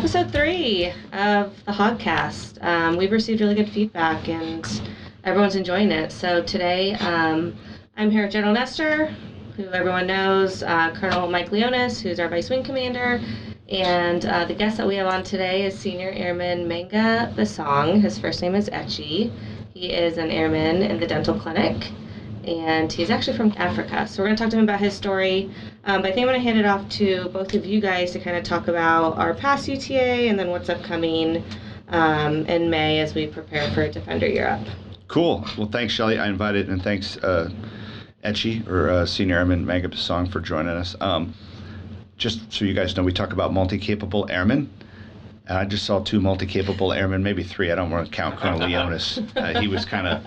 episode 3 of the HawgCast. We've received really good feedback and everyone's enjoying it. So today I'm here with General Nestor, who everyone knows, Colonel Mike Leonas, who's our Vice Wing Commander, and the guest that we have on today is Senior Airman Manga Bessong. His first name is Etchi. He is an airman in the dental clinic, and he's actually from Africa. So we're going to talk to him about his story. But I think I'm going to hand it off to both of you guys to kind of talk about our past UTA and then what's upcoming in May as we prepare for Defender Europe. Cool. Well, thanks, Shelley. I invited, and thanks, Etchi, or Senior Airman Manga Bessong, for joining us. Just so you guys know, we talk about multi-capable airmen. And I just saw 2 multi-capable airmen, maybe 3. I don't want to count Colonel Leonas. He was kind of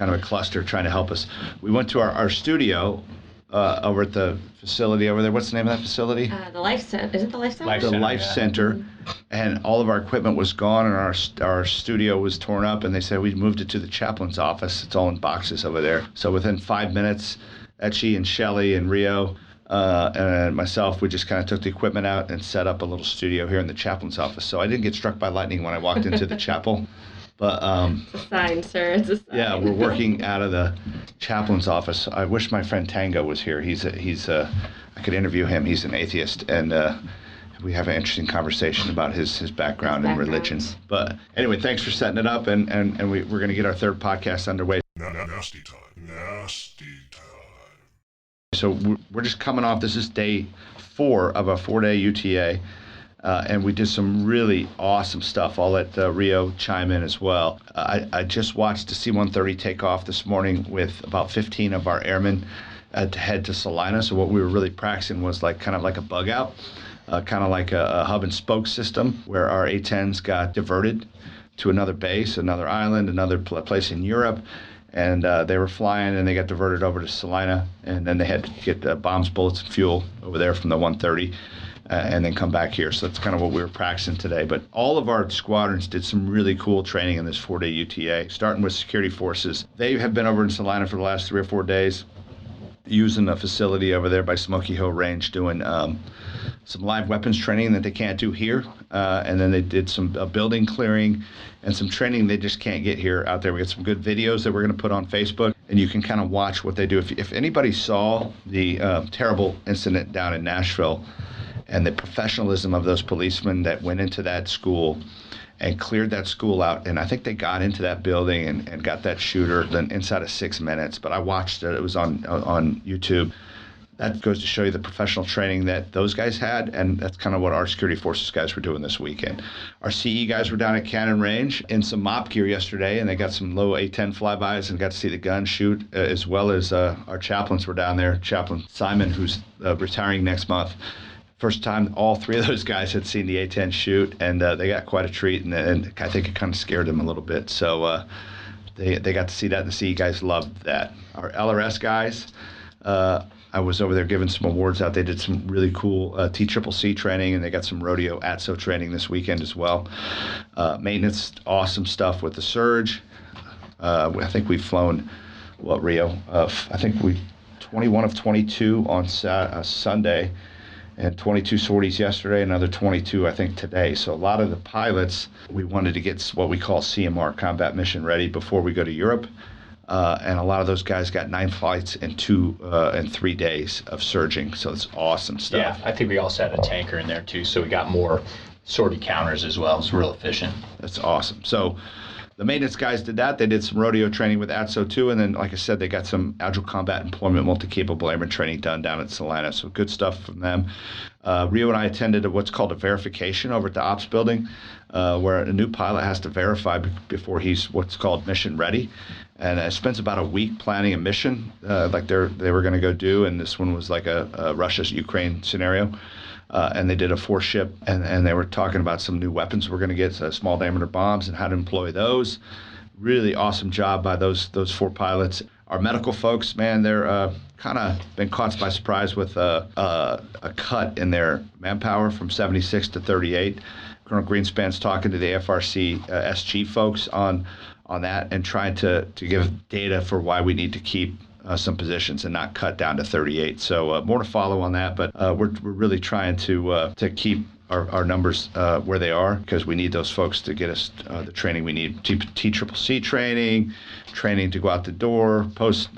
a cluster trying to help us. We went to our studio over at the facility over there. What's the name of that facility? The Life Center. Is it the Life Center? The Life Center. And all of our equipment was gone, and our studio was torn up, and they said we moved it to the chaplain's office. It's all in boxes over there. So within 5 minutes, Etchi and Shelley and Rio and myself, we just kind of took the equipment out and set up a little studio here in the chaplain's office. So I didn't get struck by lightning when I walked into the chapel. But it's a sign, sir. It's a sign. Yeah, we're working out of the chaplain's office. I wish my friend Tango was here. I could interview him. He's an atheist, and we have an interesting conversation about his background and religion. But anyway, thanks for setting it up, and we're going to get our 3rd podcast underway. Nasty time. So we're just coming off. This is day 4 of a 4-day UTA. And we did some really awesome stuff. I'll let Rio chime in as well. I just watched the C-130 take off this morning with about 15 of our airmen to head to Salina. So what we were really practicing was kind of like a bug out, kind of like a hub and spoke system where our A-10s got diverted to another base, another island, another place in Europe. And they were flying, and they got diverted over to Salina, and then they had to get bombs, bullets, and fuel over there from the 130. And then come back here. So that's kind of what we were practicing today. But all of our squadrons did some really cool training in this 4-day UTA, starting with security forces. They have been over in Salina for the last 3 or 4 days, using a facility over there by Smoky Hill Range, doing some live weapons training that they can't do here. And then they did some building clearing and some training they just can't get here out there. We got some good videos that we're going to put on Facebook, and you can kind of watch what they do. If anybody saw the terrible incident down in Nashville, and the professionalism of those policemen that went into that school and cleared that school out. And I think they got into that building and got that shooter then inside of 6 minutes. But I watched it. It was on YouTube. That goes to show you the professional training that those guys had, and that's kind of what our security forces guys were doing this weekend. Our CE guys were down at Cannon Range in some mop gear yesterday, and they got some low A-10 flybys and got to see the gun shoot, as well as our chaplains were down there. Chaplain Simon, who's retiring next month. First time all 3 of those guys had seen the A-10 shoot, and they got quite a treat, and I think it kind of scared them a little bit. So they got to see that, and the CE guys loved that. Our LRS guys, I was over there giving some awards out. They did some really cool TCCC training, and they got some rodeo ATSO training this weekend as well. Maintenance, awesome stuff with the Surge. I think we've flown, Rio? I think we 21 of 22 on Sunday, and 22 sorties yesterday, another 22, I think, today. So a lot of the pilots, we wanted to get what we call CMR, combat mission ready, before we go to Europe. And a lot of those guys got 9 flights in 3 days of surging. So it's awesome stuff. Yeah, I think we also had a tanker in there, too, so we got more sortie counters as well. It's real efficient. That's awesome. So the maintenance guys did that. They did some rodeo training with ATSO too, and then, like I said, they got some Agile Combat Employment Multi-Capable Airman training done down at Salina, so good stuff from them. Rio and I attended what's called a verification over at the ops building, where a new pilot has to verify before he's what's called mission ready, and it spends about a week planning a mission like they were going to go do, and this one was like a Russia-Ukraine scenario. And they did a 4-ship, and they were talking about some new weapons we're going to get, small diameter bombs, and how to employ those. Really awesome job by those 4 pilots. Our medical folks, man, they're kind of been caught by surprise with a cut in their manpower from 76 to 38. Colonel Greenspan's talking to the FRC SG folks on that and trying to give data for why we need to keep some positions and not cut down to 38. So more to follow on that, but we're really trying to keep our numbers where they are, because we need those folks to get us the training we need. TCCC training to go out the door, post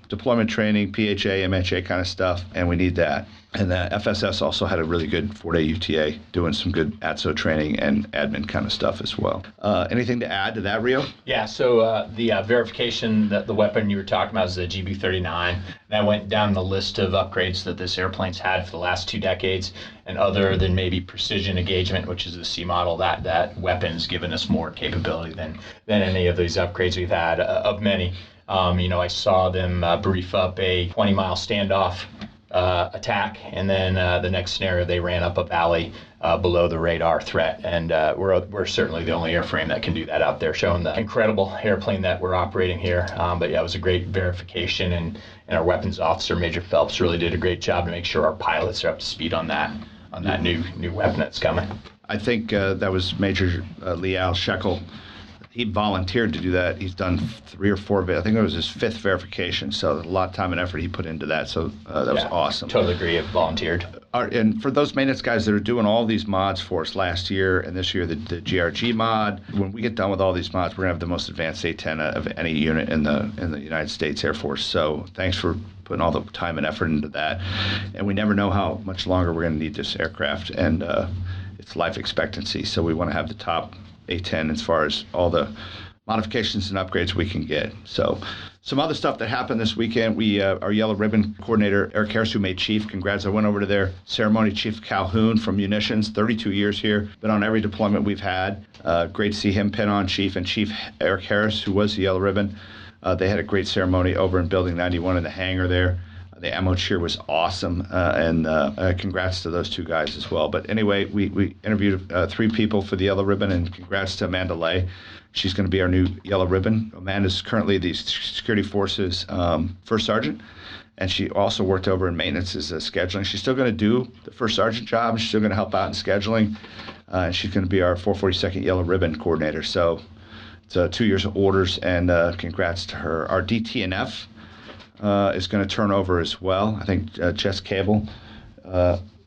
deployment training, PHA, MHA kind of stuff, and we need that. And the FSS also had a really good 4-day UTA, doing some good ATSO training and admin kind of stuff as well. Anything to add to that, Rio? Yeah, so the verification, that the weapon you were talking about is the GB39. That went down the list of upgrades that this airplane's had for the last 2 decades. And other than maybe precision engagement, which is the C model, that weapon's given us more capability than any of these upgrades we've had, of many. I saw them brief up a 20-mile standoff attack, and then the next scenario they ran up a valley below the radar threat, and we're certainly the only airframe that can do that out there, showing the incredible airplane that we're operating here. But yeah, it was a great verification, and our weapons officer, Major Phelps, really did a great job to make sure our pilots are up to speed on that new weapon that's coming. I think that was Major Leal Shekel. He volunteered to do that. He's done 3 or 4, I think it was his 5th verification. So a lot of time and effort he put into that. So that was awesome. Totally agree. It volunteered. And for those maintenance guys that are doing all these mods for us last year and this year, the GRG mod, when we get done with all these mods, we're going to have the most advanced A-10 of any unit in the United States Air Force. So thanks for putting all the time and effort into that. And we never know how much longer we're going to need this aircraft and its life expectancy. So we want to have the top A-10 as far as all the modifications and upgrades we can get. So some other stuff that happened this weekend, our Yellow Ribbon coordinator, Eric Harris, who made Chief, congrats. I went over to their ceremony. Chief Calhoun from Munitions, 32 years here, been on every deployment we've had. Great to see him pin on Chief, and Chief Eric Harris, who was the Yellow Ribbon. They had a great ceremony over in Building 91 in the hangar there. The ammo cheer was awesome, and congrats to those 2 guys as well. But anyway, we interviewed 3 people for the Yellow Ribbon, and congrats to Amanda Lay. She's going to be our new Yellow Ribbon. Amanda's currently the Security Forces First Sergeant, and she also worked over in maintenance as scheduling. She's still going to do the First Sergeant job, and she's still going to help out in scheduling, and she's going to be our 442nd Yellow Ribbon coordinator. So it's 2 years of orders, and congrats to her. Our DTNF is going to turn over as well. I think Jess Cable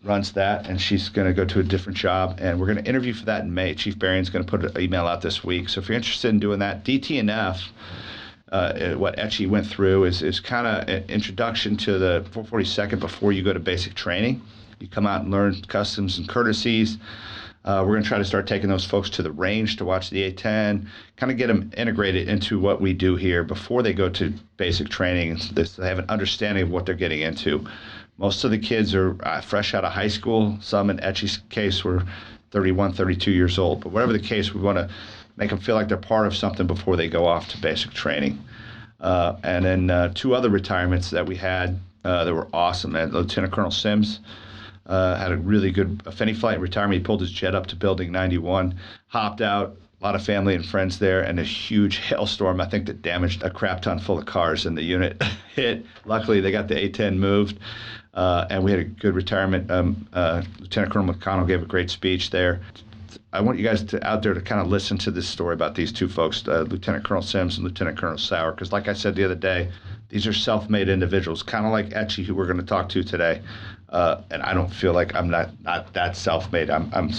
runs that, and she's going to go to a different job, and we're going to interview for that in May. Chief Berrien's going to put an email out this week. So if you're interested in doing that, DTNF, what Etchi went through is kind of an introduction to the 442nd before you go to basic training. You come out and learn customs and courtesies. We're going to try to start taking those folks to the range to watch the A-10, kind of get them integrated into what we do here before they go to basic training. So they have an understanding of what they're getting into. Most of the kids are fresh out of high school. Some, in Etchi's case, were 31, 32 years old. But whatever the case, we want to make them feel like they're part of something before they go off to basic training. And then 2 other retirements that we had that were awesome. And Lieutenant Colonel Sims had a really good Affinity flight retirement. He pulled his jet up to Building 91, hopped out, a lot of family and friends there, and a huge hailstorm, I think, that damaged a crap ton full of cars, and the unit hit. Luckily, they got the A-10 moved, and we had a good retirement. Lieutenant Colonel McConnell gave a great speech there. I want you guys out there to kind of listen to this story about these 2 folks, Lieutenant Colonel Sims and Lieutenant Colonel Sauer, because like I said the other day, these are self-made individuals, kind of like Etchi, who we're going to talk to today. And I don't feel like I'm not that self-made. I'm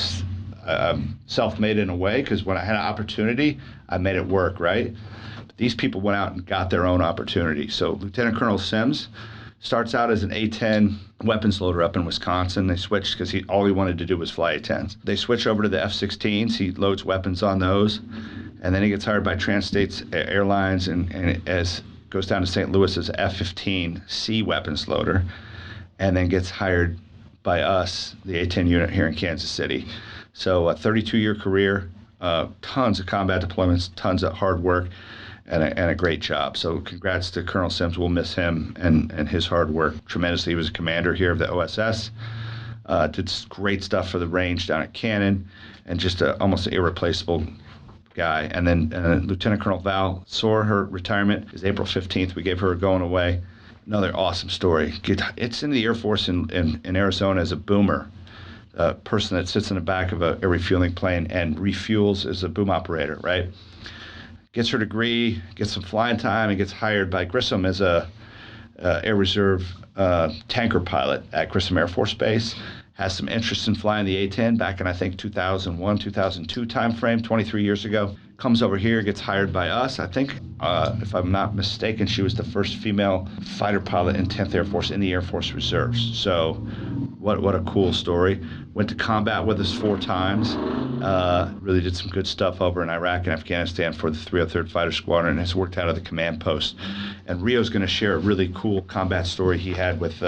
self-made in a way, because when I had an opportunity, I made it work, right? But these people went out and got their own opportunity. So Lieutenant Colonel Sims starts out as an A-10 weapons loader up in Wisconsin. They switched because all he wanted to do was fly A-10s. They switch over to the F-16s. He loads weapons on those. And then he gets hired by Trans-States Airlines and goes down to St. Louis as an F-15C weapons loader, and then gets hired by us, the A-10 unit here in Kansas City. So a 32-year career, tons of combat deployments, tons of hard work, and a great job. So congrats to Colonel Sims. We'll miss him and his hard work tremendously. He was a commander here of the OSS, did great stuff for the range down at Cannon, and just almost an irreplaceable guy. And then Lieutenant Colonel Val Soar, her retirement is April 15th. We gave her a going away. Another awesome story. It's in the Air Force in Arizona as a boomer, a person that sits in the back of a refueling plane and refuels as a boom operator, right? Gets her degree, gets some flying time, and gets hired by Grissom as a Air Reserve tanker pilot at Grissom Air Force Base. has some interest in flying the A-10 back in, I think, 2001, 2002 timeframe, 23 years ago. Comes over here, gets hired by us. I think, if I'm not mistaken, she was the first female fighter pilot in 10th Air Force in the Air Force Reserves. So what a cool story. Went to combat with us 4 times. Really did some good stuff over in Iraq and Afghanistan for the 303rd Fighter Squadron, and has worked out of the command post. And Rio's going to share a really cool combat story he had with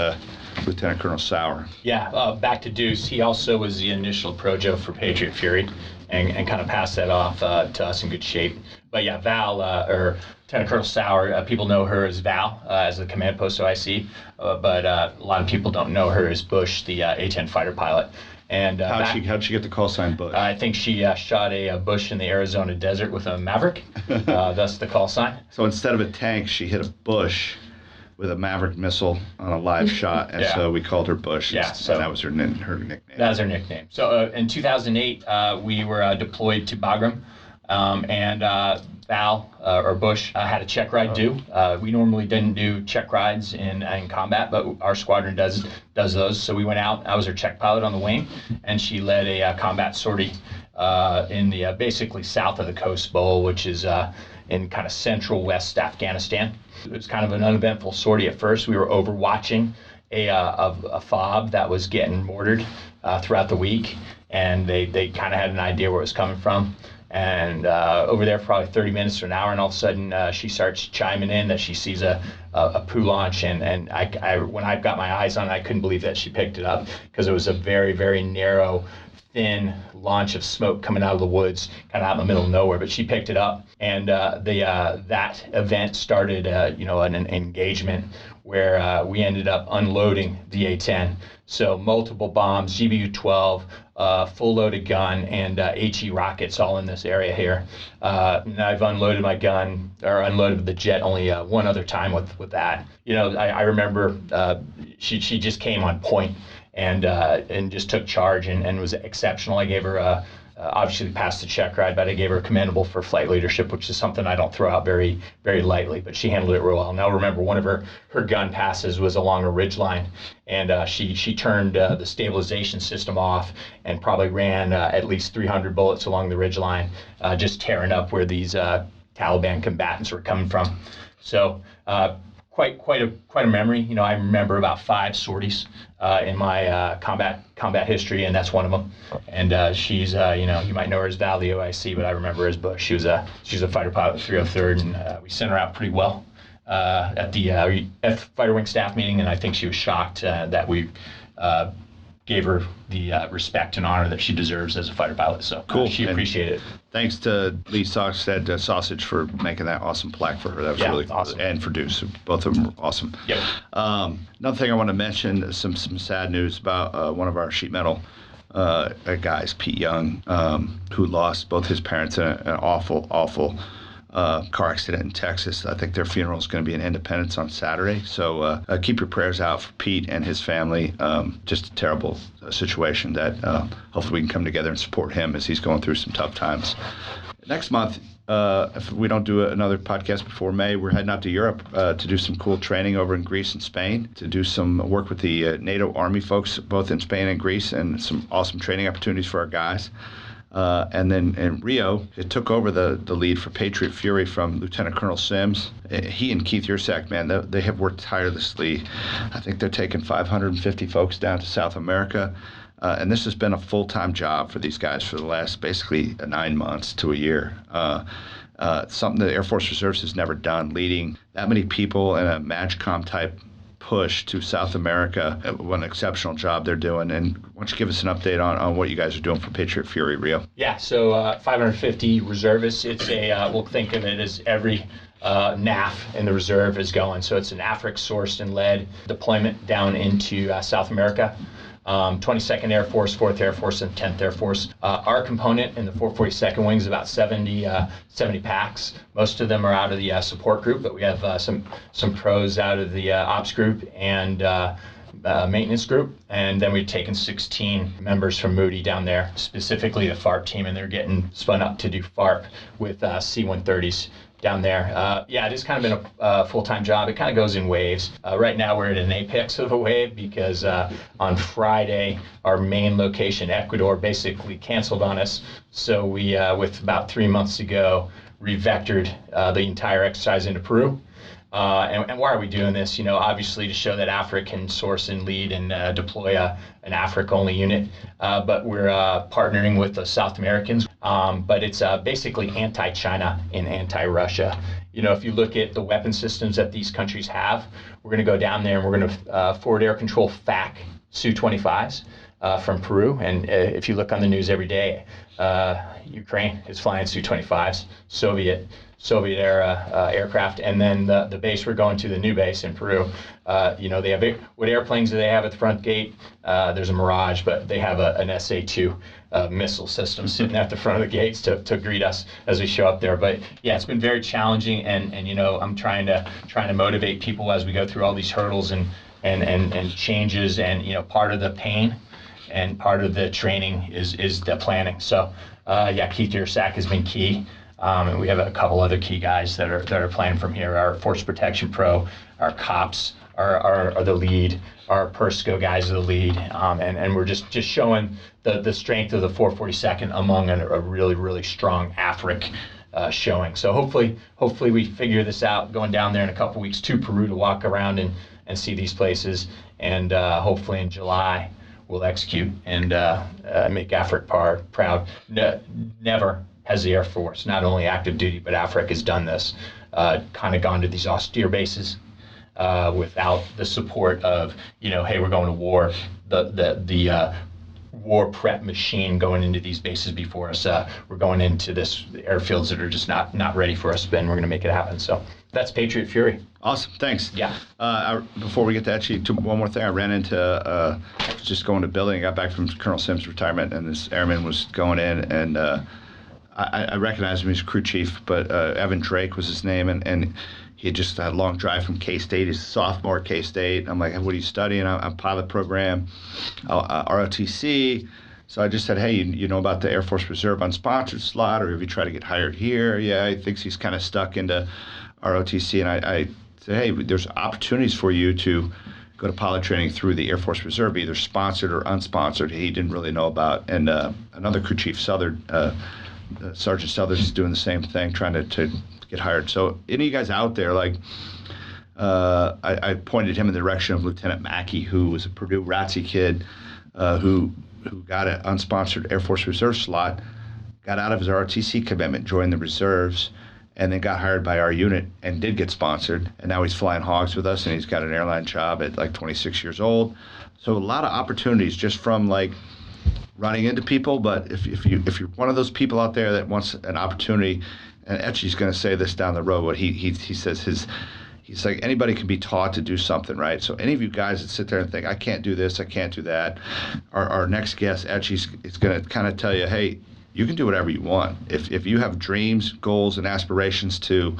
Lieutenant Colonel Sauer. Yeah, back to Deuce. He also was the initial projo for Patriot Fury, and kind of passed that off to us in good shape. But yeah, Val, or Lieutenant Colonel Sauer, people know her as Val, as the command post OIC, but a lot of people don't know her as Bush, the A-10 fighter pilot. And how'd she get the call sign Bush? I think she shot a Bush in the Arizona desert with a Maverick, thus the call sign. So instead of a tank, she hit a Bush with a Maverick missile on a live shot, and so we called her Bush. Yeah, so that was her nickname. That was her nickname. So in 2008, we were deployed to Bagram, and Val, or Bush, had a check ride due. We normally didn't do check rides in combat, but our squadron does those. So we went out. I was her check pilot on the wing, and she led a combat sortie in the basically south of the Coast Bowl, which is in kind of central west Afghanistan. It was kind of an uneventful sortie at first. We were overwatching a FOB that was getting mortared throughout the week, and they kind of had an idea where it was coming from. And over there for probably 30 minutes to an hour, and all of a sudden she starts chiming in that she sees a poo launch, and I when I got my eyes on it, I couldn't believe that she picked it up, because it was a very, very narrow, thin launch of smoke coming out of the woods, kind of out in the middle of nowhere. But she picked it up, and that event started an engagement where we ended up unloading the A-10. So multiple bombs, GBU-12, full loaded gun, and Etchi rockets all in this area here. And I've unloaded my gun, or unloaded the jet only one other time with that. I remember she just came on point and just took charge and was exceptional. I gave her obviously passed the check ride, but I gave her a commendable for flight leadership, which is something I don't throw out very, very lightly, but she handled it real well. Now remember, one of her gun passes was along a ridge line, and she turned the stabilization system off and probably ran at least 300 bullets along the ridge line, just tearing up where these Taliban combatants were coming from. So quite a memory. I remember about 5 sorties in my combat history, and that's one of them. And she's you might know her as Val, the OIC, but I remember her as Bush. She's a fighter pilot, 303rd, and we sent her out pretty well at the fighter wing staff meeting, and I think she was shocked that we gave her the respect and honor that she deserves as a fighter pilot. So cool. She appreciated it. Thanks to Lee Sausage for making that awesome plaque for her. That was really cool. Awesome. And for Deuce. Both of them were awesome. Yep. Another thing I want to mention, some sad news about one of our sheet metal guys, Pete Young, who lost both his parents in an awful car accident in Texas. I think their funeral is going to be in Independence on Saturday. So keep your prayers out for Pete and his family. Just a terrible situation that hopefully we can come together and support him as he's going through some tough times. Next month, if we don't do another podcast before May, we're heading out to Europe to do some cool training over in Greece and Spain, to do some work with the NATO Army folks, both in Spain and Greece, and some awesome training opportunities for our guys. And then in Rio, it took over the lead for Patriot Fury from Lieutenant Colonel Sims. He and Keith Yursak, man, they have worked tirelessly. I think they're taking 550 folks down to South America. And this has been a full-time job for these guys for the last basically 9 months to a year. Something that the Air Force Reserves has never done, leading that many people in a MAGCOM type push to South America. What an exceptional job they're doing. And why don't you give us an update on what you guys are doing for Patriot Fury, Rio? Yeah, so 550 reservists. It's we'll think of it as every NAF in the reserve is going. So it's an AFRIC-sourced and led deployment down into South America. 22nd Air Force, 4th Air Force, and 10th Air Force. Our component in the 442nd Wing is about 70 packs. Most of them are out of the support group, but we have some pros out of the ops group, and maintenance group, and then we've taken 16 members from Moody down there, specifically the FARP team, and they're getting spun up to do FARP with C-130s down there. Yeah, it has kind of been a full-time job. It kind of goes in waves. Right now we're at an apex of a wave because on Friday, our main location, Ecuador, basically canceled on us. So we, with about 3 months ago, revectored the entire exercise into Peru. And why are we doing this? You know, obviously to show that Africa can source and lead and deploy an Africa-only unit. But we're partnering with the South Americans. But it's basically anti-China and anti-Russia. You know, if you look at the weapon systems that these countries have, we're going to go down there and we're going to forward air control FAC Su-25s from Peru. And if you look on the news every day, Ukraine is flying Su-25s, Soviet era aircraft, and then the base we're going to, the new base in Peru, you know, they have what airplanes do they have at the front gate? There's a Mirage, but they have an SA-2 missile system sitting at the front of the gates to greet us as we show up there. But yeah, it's been very challenging, and you know, I'm trying to motivate people as we go through all these hurdles and changes, and you know, part of the pain and part of the training is the planning. So yeah, Keith Yersak has been key. And we have a couple other key guys that are playing from here. Our Force Protection Pro, our cops are the lead, our Persco guys are the lead, and we're just showing the strength of the 442nd among a really strong AFRIC showing. So hopefully we figure this out going down there in a couple weeks to Peru to walk around and see these places, and hopefully in July we'll execute and make AFRIC proud. Never has the Air Force, not only active duty, but AFRIC has done this, kind of gone to these austere bases without the support of, you know, hey, we're going to war, the war prep machine going into these bases before us. We're going into this airfields that are just not ready for us, and we're going to make it happen. So that's Patriot Fury. Awesome, thanks. Yeah. Before we get to Etchi, one more thing. I ran into, I was just going to building. I got back from Colonel Sims' retirement, and this airman was going in, and I recognized him as crew chief, but Evan Drake was his name, and he had just had a long drive from K-State. He's a sophomore at K-State. I'm like, what are you studying? I'm pilot program, ROTC. So I just said, hey, you know about the Air Force Reserve unsponsored slot, or have you tried to get hired here? Yeah, he thinks he's kind of stuck into ROTC, and I said, hey, there's opportunities for you to go to pilot training through the Air Force Reserve, either sponsored or unsponsored. He didn't really know about, and another crew chief, Southern. Sergeant Southers is doing the same thing, trying to get hired. So any of you guys out there, like, I pointed him in the direction of Lieutenant Mackey, who was a Purdue ROTC kid, who got an unsponsored Air Force Reserve slot, got out of his ROTC commitment, joined the reserves, and then got hired by our unit and did get sponsored. And now he's flying Hogs with us, and he's got an airline job at like 26 years old. So a lot of opportunities just from like running into people. But if you're one of those people out there that wants an opportunity, and Etchi's going to say this down the road, but he says he's like, anybody can be taught to do something, right? So any of you guys that sit there and think, I can't do this, I can't do that, our next guest, Etchi, is going to kind of tell you, hey, you can do whatever you want. If you have dreams, goals, and aspirations to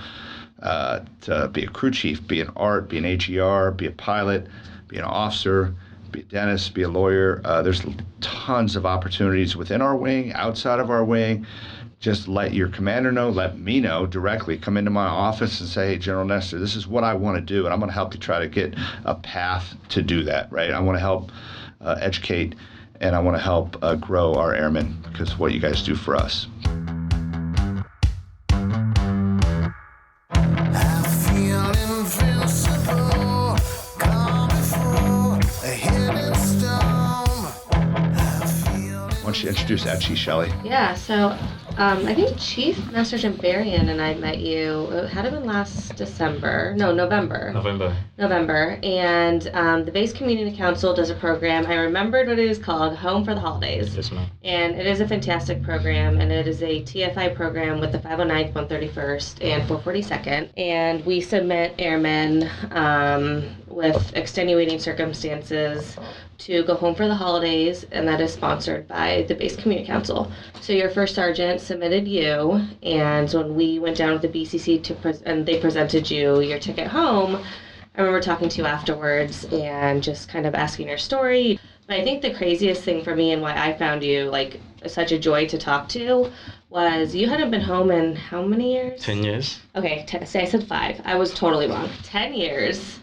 be a crew chief, be an ART, be an AGR, be a pilot, be an officer, be a dentist, be a lawyer, there's tons of opportunities within our wing, outside of our wing. Just let your commander know, let me know directly. Come into my office and say, hey, General Nestor, this is what I want to do, and I'm going to help you try to get a path to do that, right? I want to help educate, and I want to help grow our airmen because of what you guys do for us. Why don't you introduce Etchi, Shelley? Yeah, so I think Chief Master Sergeant Berrien and I met you, it had been last November. And the Base Community Council does a program. I remembered what it is called, Home for the Holidays. Yes, ma'am. And it is a fantastic program, and it is a TFI program with the 509th, 131st, and 442nd. And we submit airmen with extenuating circumstances to go home for the holidays, and that is sponsored by the Base Community Council. So your first sergeant submitted you, and when we went down with the BCC and they presented you your ticket home, I remember talking to you afterwards and just kind of asking your story. But I think the craziest thing for me and why I found you like such a joy to talk to was you hadn't been home in how many years? 10 years. Okay, say I said 5. I was totally wrong. 10 years,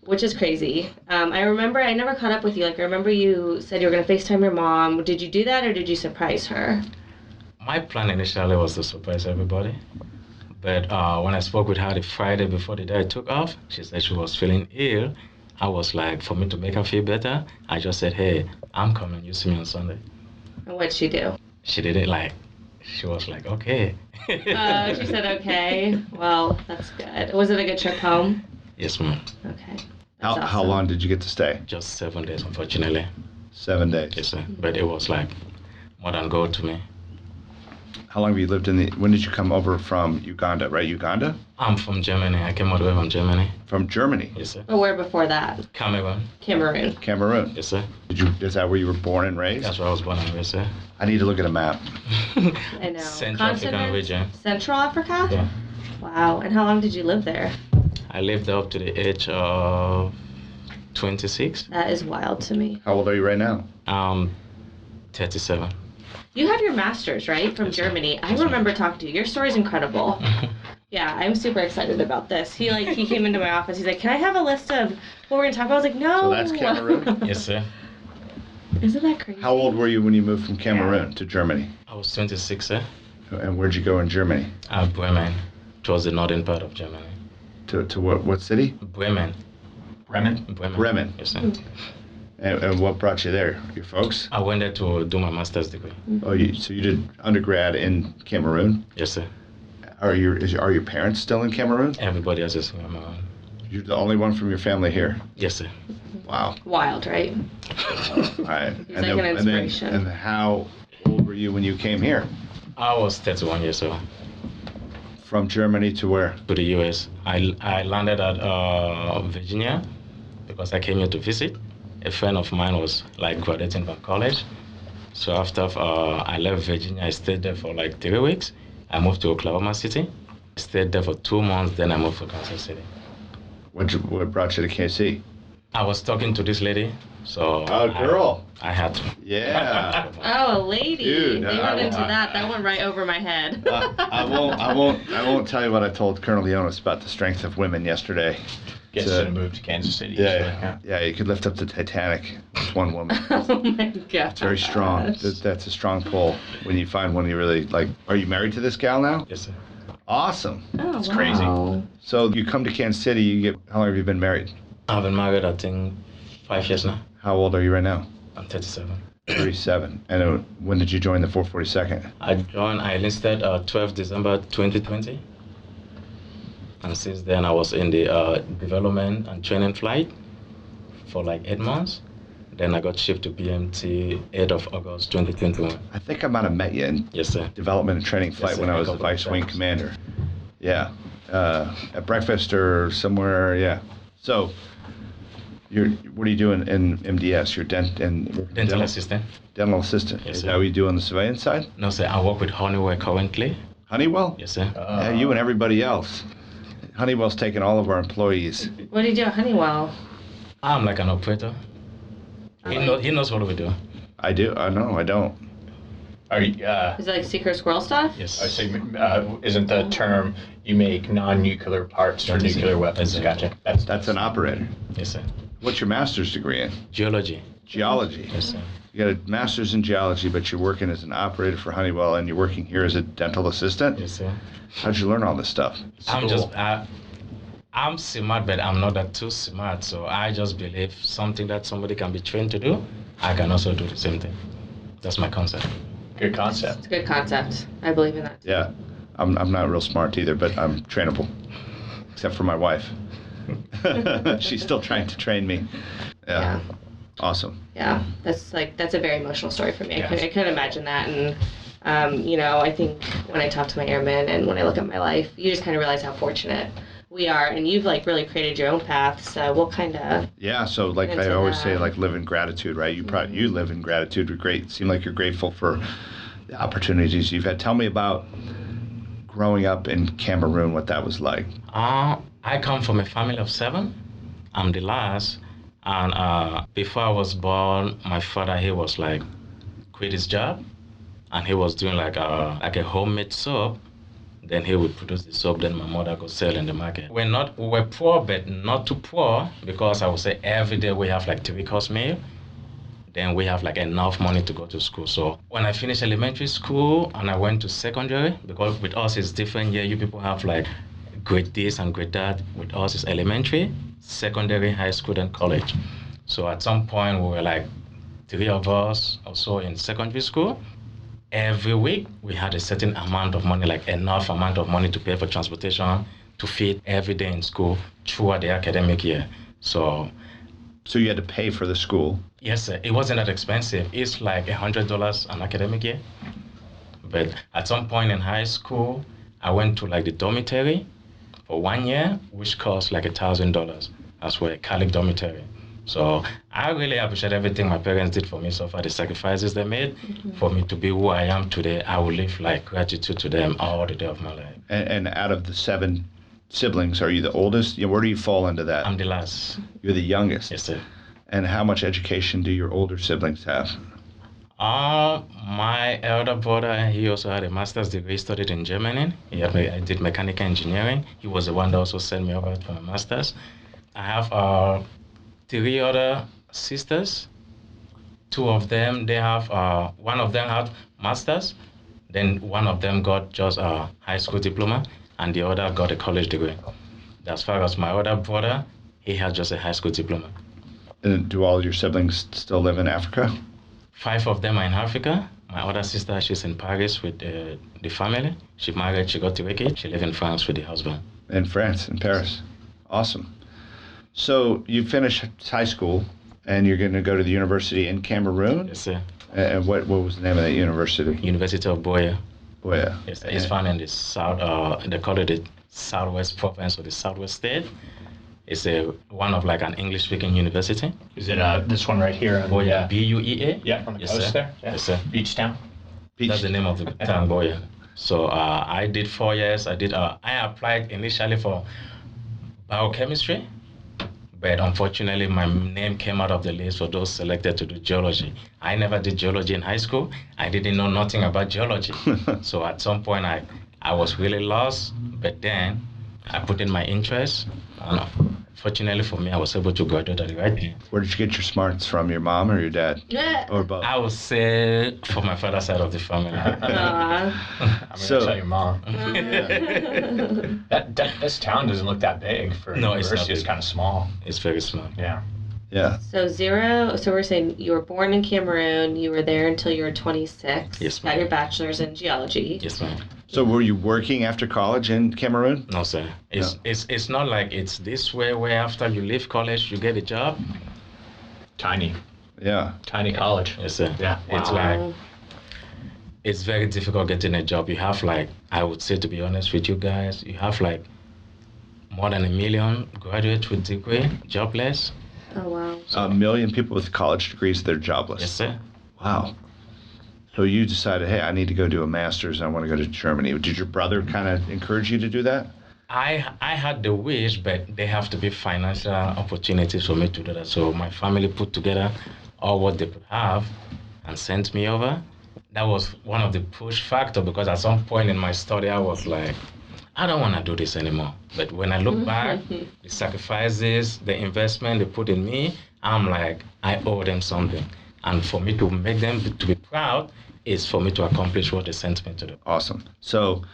which is crazy. I remember I never caught up with you. Like, I remember you said you were going to FaceTime your mom. Did you do that or did you surprise her? My plan initially was to surprise everybody. But when I spoke with her the Friday before the day I took off, she said she was feeling ill. I was like, for me to make her feel better, I just said, hey, I'm coming. You see me on Sunday. And what'd she do? She didn't like. She was like, okay. She said, okay. Well, that's good. Was it a good trip home? Yes, ma'am. Okay. How long did you get to stay? Just 7 days, unfortunately. 7 days. Yes, sir. But it was like more than gold to me. How long have you lived when did you come over from Uganda, right? Uganda? I'm from Germany. I came all the way from Germany. From Germany? Yes, sir. But where before that? Cameroon. Cameroon. Cameroon? Yes, sir. Is that where you were born and raised? That's where I was born and raised, sir. I need to look at a map. I know. Central African region. Central Africa? Yeah. Wow. And how long did you live there? I lived up to the age of 26. That is wild to me. How old are you right now? 37. You have your master's, right, from Germany. I remember talking to you. Your story's incredible. Yeah, I'm super excited about this. He came into my office. He's like, can I have a list of what we're going to talk about? I was like, no. So that's Cameroon? Yes, sir. Isn't that crazy? How old were you when you moved from Cameroon to Germany? I was 26, sir. And where'd you go in Germany? Bremen. It was the northern part of Germany. To what city? Bremen. Bremen? Bremen. Yes, sir. And what brought you there? Your folks? I went there to do my master's degree. Oh, so you did undergrad in Cameroon? Yes, sir. Are your parents still in Cameroon? Everybody else is in Cameroon. You're the only one from your family here? Yes, sir. Wow. Wild, right? All right. He's like an inspiration. And how old were you when you came here? I was 31 years old. From Germany to where? To the U.S. I landed at Virginia because I came here to visit. A friend of mine was like graduating from college. So after I left Virginia, I stayed there for like 3 weeks. I moved to Oklahoma City. I stayed there for 2 months, then I moved to Kansas City. What brought you to KC? I was talking to this lady, so Oh, girl. I had to. Yeah. Oh, a lady. Dude, they went into that. That went right over my head. I won't tell you what I told Colonel Leonas about the strength of women yesterday. Gets to move to Kansas City. Yeah, you could lift up the Titanic with one woman. Oh my god. It's very strong. That's a strong pull when you find one you really like. Are you married to this gal now? Yes, sir. Awesome. Oh, It's wow. crazy. So you come to Kansas City. How long have you been married? I've been married, I think, 5 years now. How old are you right now? I'm 37. 37. And when did you join the 442nd? I enlisted 12 December 2020. And since then, I was in the development and training flight for like 8 months. Then I got shipped to BMT 8th of August 2021. I think I might have met you in Yes, sir. development and training flight Yes, sir, when I a was the couple of vice wing times. commander. Yeah. At breakfast or somewhere. Yeah. So, what are you doing in MDS? You're Dental assistant? dental assistant. Yes, Is sir. that what you do on the civilian side? No, sir. I work with Honeywell currently. Honeywell? Yes, sir. Yeah, you and everybody else. Honeywell's taking all of our employees. What do you do at Honeywell? I'm like an operator. He knows what we do. I do. No, I don't. Are you, Is it like secret squirrel stuff? Yes. I say, isn't the term you make non-nuclear parts for That is it. nuclear weapons? That's it. Gotcha. That's an operator. Yes, sir. What's your master's degree in? Geology. Geology. Yes, sir. You got a master's in geology, but you're working as an operator for Honeywell, and you're working here as a dental assistant. Yes, sir. How'd you learn all this stuff? I'm smart, but I'm not that too smart. So I just believe something that somebody can be trained to do, I can also do the same thing. That's my concept. Good concept. It's a good concept. I believe in that. Yeah, I'm not real smart either, but I'm trainable, except for my wife. She's still trying to train me. Yeah. Awesome. Yeah, that's a very emotional story for me. Yes. I couldn't imagine that, and I think when I talk to my airmen and when I look at my life, you just kind of realize how fortunate we are, and you've like really created your own path. So we'll kind of So like I into always that. say, like live in gratitude, right? You live in gratitude. You're great. Seem like you're grateful for the opportunities you've had. Tell me about growing up in Cameroon, what that was like. I come from a family of 7. I'm the last. And before I was born, my father, he was like, quit his job. And he was doing like a homemade soap. Then he would produce the soap, then my mother could sell in the market. We were poor, but not too poor, because I would say every day we have like 3-course meal. Then we have like enough money to go to school. So when I finished elementary school and I went to secondary, because with us it's different. Yeah, you people have like grade this and grade that. With us it's elementary, secondary, high school, and college. So at some point we were like 3 of us or so in secondary school. Every week we had a certain amount of money, like enough amount of money to pay for transportation, to feed every day in school throughout the academic year. So you had to pay for the school? Yes, sir. It wasn't that expensive. It's like $100 an academic year. But at some point in high school, I went to like the dormitory for 1 year, which cost like $1,000. That's where a Catholic dormitory. So I really appreciate everything my parents did for me so far, the sacrifices they made for me to be who I am today. I will live like gratitude to them all the day of my life. And out of the 7 siblings, are you the oldest? Where do you fall into that? I'm the last. You're the youngest? Yes, sir. And how much education do your older siblings have? My elder brother, he also had a master's degree, studied in Germany. I did mechanical engineering. He was the one that also sent me over for my master's. I have 3 other sisters. 2 of them, they have, one of them had master's, then one of them got just a high school diploma, and the other got a college degree. As far as my other brother, he had just a high school diploma. And do all your siblings still live in Africa? 5 of them are in Africa. My other sister, she's in Paris with the family. She married, she got 3 kids. She lives in France with the husband. In France, in Paris. Awesome. So you finished high school, and you're going to go to the university in Cameroon? Yes, sir. And what was the name of that university? University of Boya. Boya. Yes, sir. It's found in the south, they call it the southwest province or the southwest state. It's one of like an English-speaking university. Is it this one right here? Boya, B-U-E-A? Yeah, on the Yes, coast sir. there? Yeah. Yes, sir. Beach town? That's the name of the town, Boya. So I did 4 years. I applied initially for biochemistry, but unfortunately my name came out of the list for those selected to do geology. I never did geology in high school. I didn't know nothing about geology. So at some point I was really lost, but then I put in my interest, and fortunately for me, I was able to graduate at the right time. Where did you get your smarts from, your mom or your dad? Or both? I would say from my father's side of the family. I'm going to tell your mom. This town doesn't look that big for No, university. It's kind of small. It's very small. Yeah. Yeah. So we're saying you were born in Cameroon, you were there until you were 26. Yes, got ma'am. your bachelor's in geology. Yes, ma'am. So were you working after college in Cameroon? No, sir. It's not like it's this way where after you leave college, you get a job. Tiny. Yeah. Tiny college. Yes, sir. Yeah. It's like, it's very difficult getting a job. You have like, I would say, to be honest with you guys, you have like more than 1 million graduates with degree, jobless. Oh, wow. 1 million people with college degrees, they're jobless. Yes, sir. Wow. So you decided, hey, I need to go do a master's and I want to go to Germany. Did your brother kind of encourage you to do that? I had the wish, but there have to be financial opportunities for me to do that. So my family put together all what they could have and sent me over. That was one of the push factor, because at some point in my study, I was like, I don't want to do this anymore. But when I look back, the sacrifices, the investment they put in me, I'm like, I owe them something. And for me to make them to be proud is for me to accomplish what they sent me to do. Awesome. So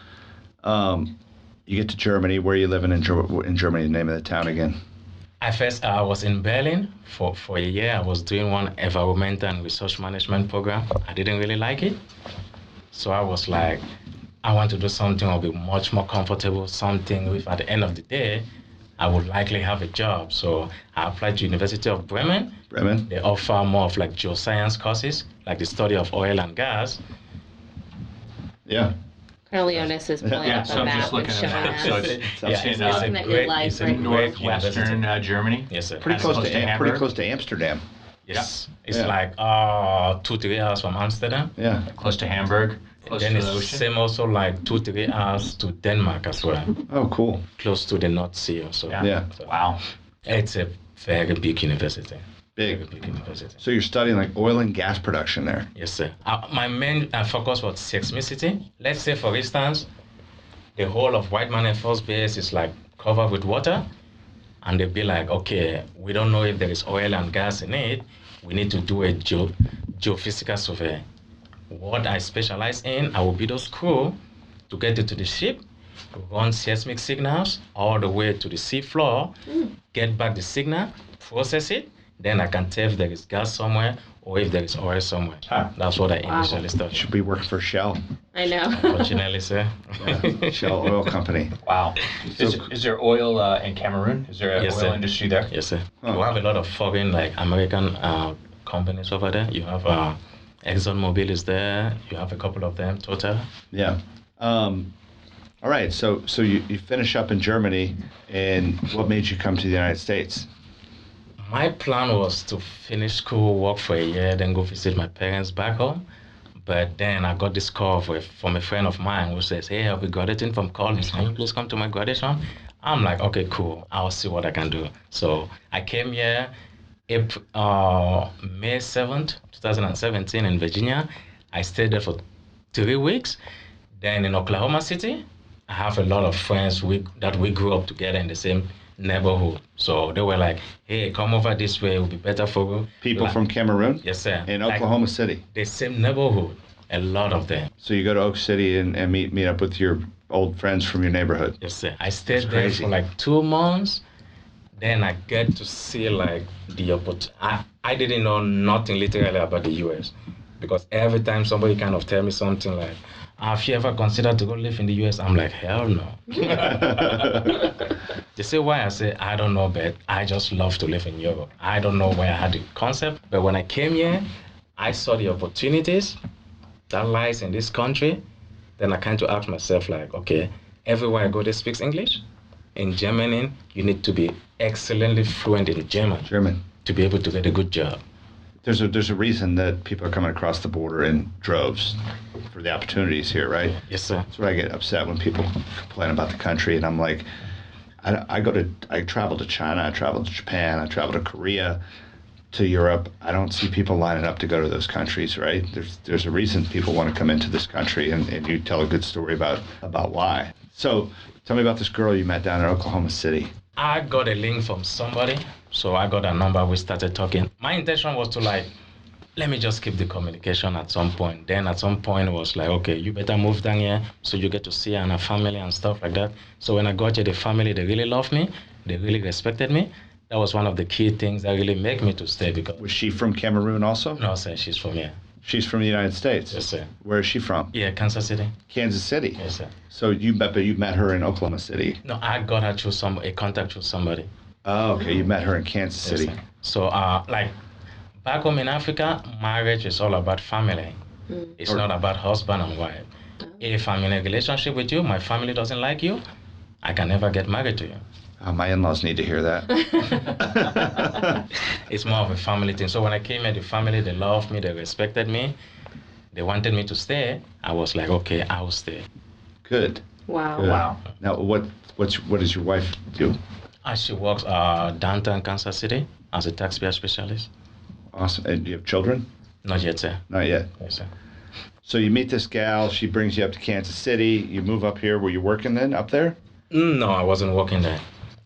you get to Germany. Where are you living in Germany? The name of the town again? I was in Berlin for a year. I was doing one environmental and resource management program. I didn't really like it. So I was like, I want to do something that will be much more comfortable, something with, at the end of the day, I would likely have a job. So I applied to University of Bremen. Bremen? They offer more of like geoscience courses, like the study of oil and gas. Yeah. Colonel Leonas is pulling up so a I'm map just looking and at showing the map. us. So it's Looking at your life it's a right now. great northwestern university. Germany. Yes, sir. Pretty close to Hamburg. Amsterdam. Yes. It's Yeah. like 2-3 hours from Amsterdam. Yeah. Close to Hamburg. Close Then to it's the ocean. same also like 2-3 hours to Denmark as well. Oh, cool. Close to the North Sea also. Yeah. Yeah. So Wow. it's a Very big university. Big. Very big university. So you're studying like oil and gas production there. Yes, sir. My main focus was seismicity. Let's say, for instance, the whole of White Man Air Force Base is like covered with water, and they'd be like, okay, we don't know if there is oil and gas in it. We need to do a geophysical survey. What I specialize in, I will be those crew to get into the ship, run seismic signals all the way to the sea floor, get back the signal, process it, then I can tell if there is gas somewhere or if there is oil somewhere. That's what I initially started. Should be working for Shell. I know. Unfortunately, sir. Yeah. Shell Oil Company. Wow. Is there oil in Cameroon? Is there an Yes, oil sir. industry there? Yes, sir. Huh. You have a lot of foreign, like American companies over there. You have ExxonMobil is there. You have a couple of them, Total. Yeah. All right. So you finish up in Germany, and what made you come to the United States? My plan was to finish school, work for a year, then go visit my parents back home. But then I got this call from a friend of mine who says, hey, I'll be graduating from college. Can you please come to my graduation? I'm like, okay, cool. I'll see what I can do. So I came here May 7th, 2017 in Virginia. I stayed there for 3 weeks. Then in Oklahoma City, I have a lot of friends that we grew up together in the same neighborhood. So they were like, hey, come over this way. It will be better for you. People Like, from Cameroon? yes, sir. In Like, Oklahoma City. the same neighborhood, a lot of them. So you go to Oak City and meet up with your old friends from your neighborhood. Yes, sir. I stayed That's there crazy. for like 2 months. Then I get to see like the opportunity. I didn't know nothing literally about the US, because every time somebody kind of tell me something like, have you ever considered to go live in the US? I'm like, hell no. They say why? I say, I don't know, but I just love to live in Europe. I don't know where I had the concept, but when I came here, I saw the opportunities that lies in this country. Then I kind of asked myself like, okay, everywhere I go, they speak English. In Germany, you need to be excellently fluent in German to be able to get a good job. There's a reason that people are coming across the border in droves for the opportunities here, right? Yes, sir. That's why I get upset when people complain about the country, and I'm like, I travel to China, I travel to Japan, I travel to Korea, to Europe. I don't see people lining up to go to those countries, right? There's a reason people want to come into this country, and you tell a good story about why. So tell me about this girl you met down in Oklahoma City. I got a link from somebody, so I got a number. We started talking. My intention was to like, let me just keep the communication at some point. Then at some point it was like, okay, you better move down here so you get to see her and her family and stuff like that. So when I got here, the family, they really loved me. They really respected me. That was one of the key things that really made me to stay. Because Was she from Cameroon also? no, sir, she's from here. She's from the United States. Yes, sir. Where is she from? Yeah, Kansas City. Kansas City. Yes, sir. So you met her in Oklahoma City. No, I got her through a contact through somebody. Oh, okay. You met her in Kansas Yes, City. sir. So, like, back home in Africa, marriage is all about family. It's not about husband and wife. If I'm in a relationship with you, my family doesn't like you, I can never get married to you. Oh, my in-laws need to hear that. It's more of a family thing. So when I came here, the family, they loved me, they respected me, they wanted me to stay. I was like, okay, I'll stay. Good. Wow. Good. Wow. Now, what does your wife do? She works downtown Kansas City as a taxpayer specialist. Awesome. And do you have children? Not yet, sir. Not yet. Yes, sir. So you meet this gal. She brings you up to Kansas City. You move up here. Were you working then up there? No, I wasn't working there.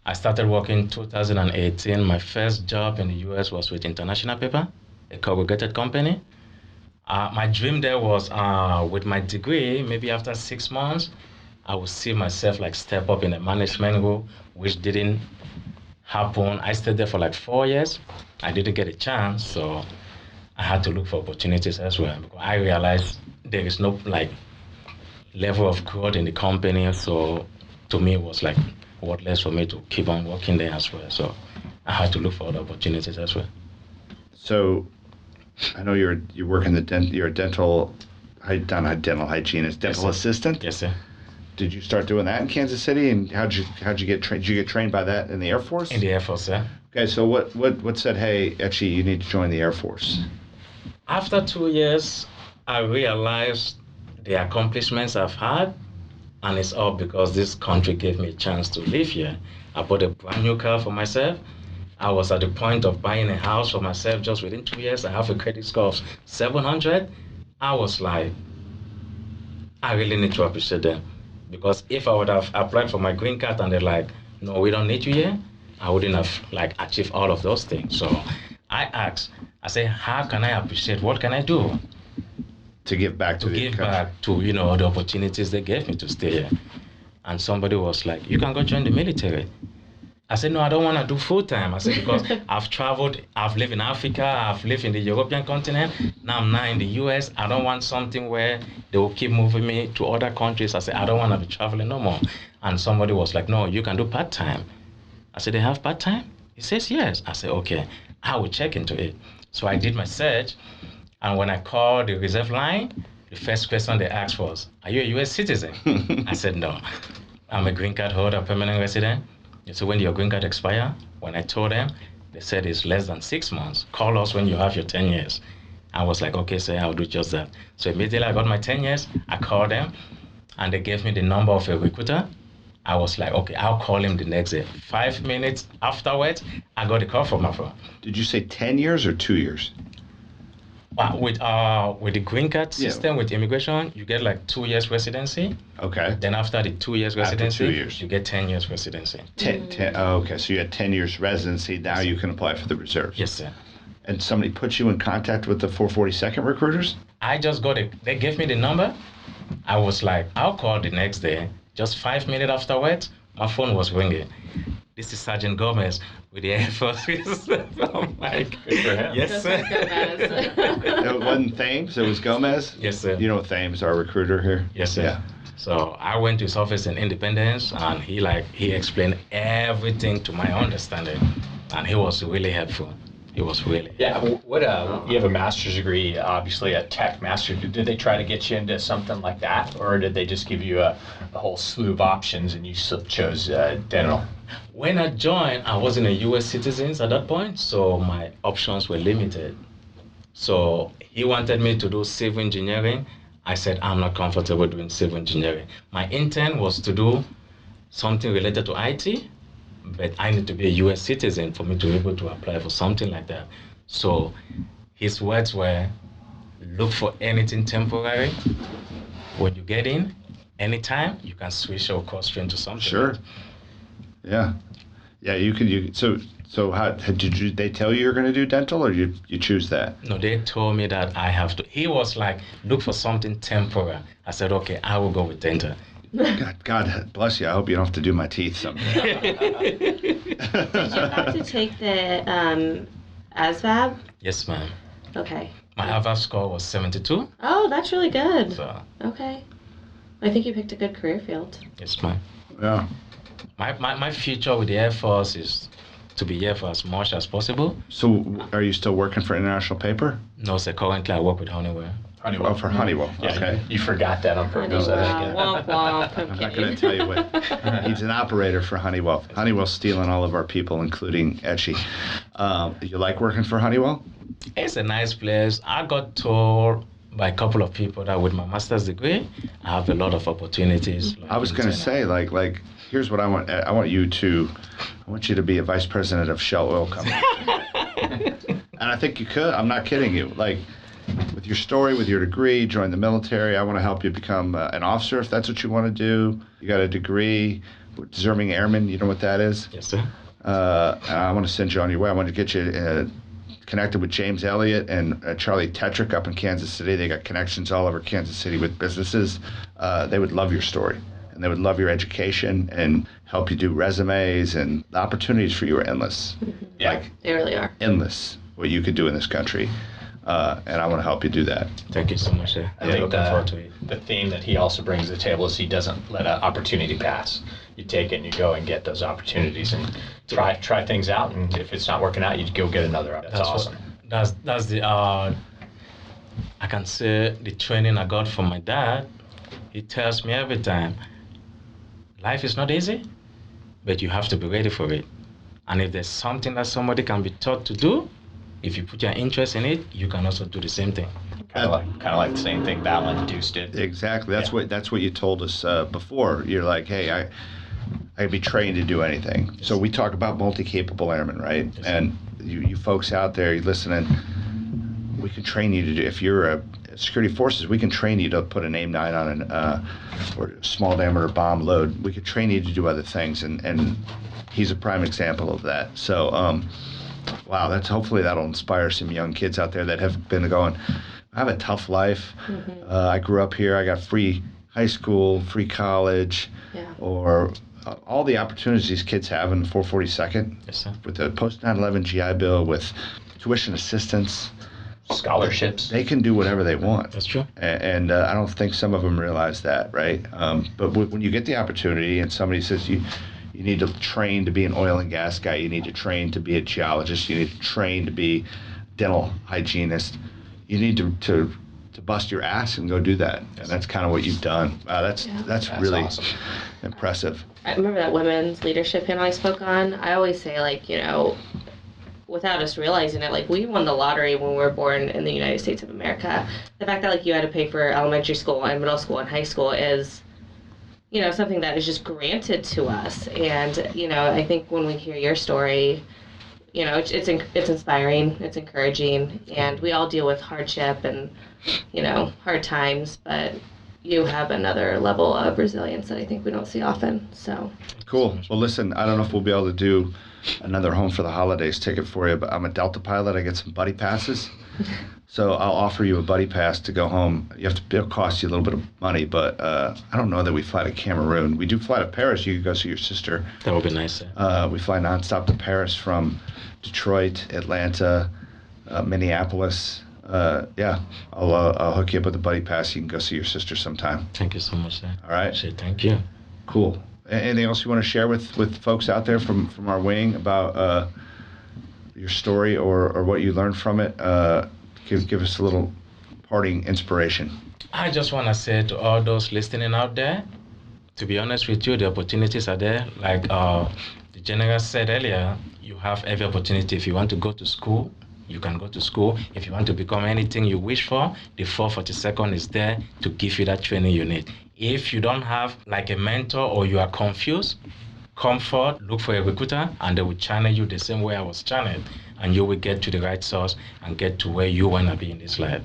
I started working 2018. My first job in the U.S. was with International Paper, a corrugated company. My dream there was with my degree, maybe after 6 months, I would see myself like step up in a management role, which didn't happen. I stayed there for like 4 years. I didn't get a chance, so I had to look for opportunities elsewhere because I realized there is no like level of growth in the company. So to me, it was like worthless for me to keep on working there as well. So I had to look for other opportunities elsewhere. So I know you're working you're a dental hygienist, dental Yes, sir. assistant. Yes, sir. Did you start doing that in Kansas City? And how'd you get trained? Did you get trained by that in the Air Force? In the Air Force, sir. Okay, so what said, hey, Etchi, you need to join the Air Force? After 2 years, I realized the accomplishments I've had, and it's all because this country gave me a chance to live here. I bought a brand new car for myself. I was at the point of buying a house for myself just within 2 years. I have a credit score of 700. I was like, I really need to appreciate them. Because if I would have applied for my green card and they're like, no, we don't need you here, I wouldn't have like achieved all of those things. So I asked, I said, how can I appreciate? What can I do To give back to to the give country. back to, you know, the opportunities they gave me to stay here? And somebody was like, you can go join the military. I said, no, I don't want to do full time. I said, because I've traveled, I've lived in Africa, I've lived in the European continent. Now I'm now in the US. I don't want something where they will keep moving me to other countries. I said, I don't want to be traveling no more. And somebody was like, no, you can do part time. I said, they have part time? He says, yes. I said, okay, I will check into it. So I did my search. And when I called the reserve line, the first question they asked was, are you a US citizen? I said, no. I'm a green card holder, permanent resident. So when your green card expire, when I told them, they said it's less than 6 months. Call us when you have your 10 years. I was like, okay, sir, I'll do just that. So immediately I got my 10 years, I called them, and they gave me the number of a recruiter. I was like, okay, I'll call him the next day. 5 minutes afterwards, I got a call from my phone. Did you say 10 years or 2 years? With the green card system, with immigration, you get like 2 years residency. Okay. Then after the 2 years After residency, 2 years. you get 10 years residency. Okay, so you had 10 years residency. Now you can apply for the reserves. Yes, sir. And somebody put you in contact with the 442nd recruiters? I just got it. They gave me the number. I was like, I'll call the next day. Just 5 minutes afterwards, my phone was ringing. This is Sergeant Gomez with the Air Force. I'm like, Good for him. yes, sir. It wasn't Thames, it was Gomez? Yes, sir. You know Thames, our recruiter here? Yes, sir. Yeah. So I went to his office in Independence, and he explained everything to my understanding, and he was really helpful. He was really Yeah, what you have a master's degree, obviously a tech master. Did they try to get you into something like that, or did they just give you a whole slew of options and you chose dental? When I joined, I wasn't a U.S. citizen at that point, so my options were limited. So he wanted me to do civil engineering. I said, I'm not comfortable doing civil engineering. My intent was to do something related to IT, but I need to be a U.S. citizen for me to be able to apply for something like that. So his words were, look for anything temporary. When you get in, anytime, you can switch your course stream to something. Sure. Yeah. Yeah, you could. So how did they tell you you're going to do dental, or you choose that? No, they told me that I have to. He was like, look for something temporary. I said, okay, I will go with dental. God bless you. I hope you don't have to do my teeth someday. Did you have to take the ASVAB? Yes, ma'am. Okay. My AVA score was 72. Oh, that's really good. So, Okay. I think you picked a good career field. yes, ma'am. Yeah. My future with the Air Force is to be here for as much as possible. So are you still working for International Paper? No, sir, currently I work with Honeywell. Honeywell. Oh, for Honeywell. Yeah, Okay. you forgot that on purpose. Honeywell. Womp womp. I'm not going to tell you what. He's an operator for Honeywell. Honeywell's stealing all of our people, including Etchi. You like working for Honeywell? It's a nice place. I got told by a couple of people that with my master's degree, I have a lot of opportunities. I was going to say, like, here's what I want. I want you to be a vice president of Shell Oil Company. And I think you could. I'm not kidding you. Like, with your story, with your degree, join the military. I want to help you become an officer if that's what you want to do. You got a degree, deserving airman. You know what that is? Yes, sir. And I want to send you on your way. I want to get you connected with James Elliott and Charlie Tetrick up in Kansas City. They got connections all over Kansas City with businesses. They would love your story, and they would love your education and help you do resumes, and the opportunities for you are endless. Yeah. Like, They really are. endless what you could do in this country. And I want to help you do that. Thank you so much, sir. I I'm think looking forward to it. the theme that he also brings to the table is he doesn't let an opportunity pass. You take it and you go and get those opportunities and try things out, and if it's not working out, you go get another. That's awesome. That's the I can say the training I got from my dad. He tells me every time, life is not easy, but you have to be ready for it. And if there's something that somebody can be taught to do, if you put your interest in it, you can also do the same thing. Kind of like the same thing Val and Deuce did. Exactly. That's Yeah. what you told us before. You're like, hey, I could be trained to do anything. Yes. So we talk about multi-capable airmen, right? Yes. And you folks out there, you listening, we can train you to do, if you're a security forces, we can train you to put an AIM-9 on an or a small diameter bomb load. We could train you to do other things, and he's a prime example of that. So, wow, hopefully that'll inspire some young kids out there that have been going, I have a tough life. I grew up here. I got free high school, free college, or all the opportunities these kids have in the 442nd. Yes, sir. With the post 9/11 GI Bill, with tuition assistance, Scholarships. they can do whatever they want. That's true. And I don't think some of them realize that, right? But when you get the opportunity and somebody says you need to train to be an oil and gas guy, you need to train to be a geologist, you need to train to be dental hygienist, you need to bust your ass and go do that. And that's kind of what you've done. That's really awesome. impressive. I remember that women's leadership panel I spoke on. I always say, like, you know, without us realizing it, like, we won the lottery when we were born in the United States of America. The fact that, like, you had to pay for elementary school and middle school and high school is, you know, something that is just granted to us. And, you know, I think when we hear your story, you know, it's inspiring, it's encouraging, and we all deal with hardship and, you know, hard times, but you have another level of resilience that I think we don't see often. So Cool. Well, listen, I don't know if we'll be able to do another Home for the Holidays ticket for you, but I'm a Delta pilot. I get some buddy passes. So I'll offer you a buddy pass to go home. It'll cost you a little bit of money, but I don't know that we fly to Cameroon. We do fly to Paris. You can go see your sister. That would be nice, sir. We fly nonstop to Paris from Detroit, Atlanta, Minneapolis. I'll hook you up with a buddy pass. You can go see your sister sometime. Thank you so much, sir. All right. Thank you. Cool. Anything else you want to share with folks out there from our wing about your story or what you learned from it? Give us a little parting inspiration. I just want to say to all those listening out there, to be honest with you, the opportunities are there. Like the general said earlier, you have every opportunity. If you want to go to school, you can go to school. If you want to become anything you wish for, the 442nd is there to give you that training you need. If you don't have like a mentor or you are confused, come forward, look for a recruiter, and they will channel you the same way I was channeled, and you will get to the right source and get to where you want to be in this life.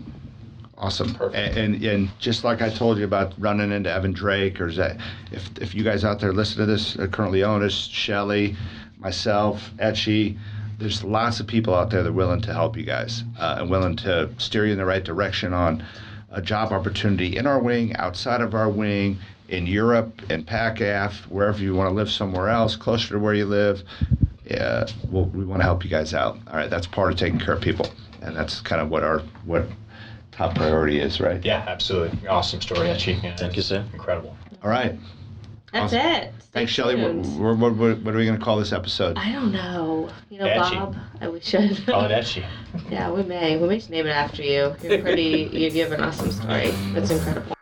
Awesome. Perfect. And just like I told you about running into Evan Drake, or Zach, if you guys out there listen to this, currently Leonas, Shelley, myself, Etchi, there's lots of people out there that are willing to help you guys and willing to steer you in the right direction on a job opportunity in our wing, outside of our wing, in Europe, in PACAF, wherever you want to live somewhere else, closer to where you live. Yeah, we want to help you guys out. All right, that's part of taking care of people, and that's kind of what top priority is, right? Yeah, absolutely. Awesome story, Etchi. Yeah, Thank you, sir. Incredible. All right. that's Awesome. it. Stay Thanks, Shelley. tuned. What are we going to call this episode? I don't know. You know, Etchi. Bob, we should. Call it Etchi. Yeah, we may. We may just name it after you. You have an awesome story. It's incredible.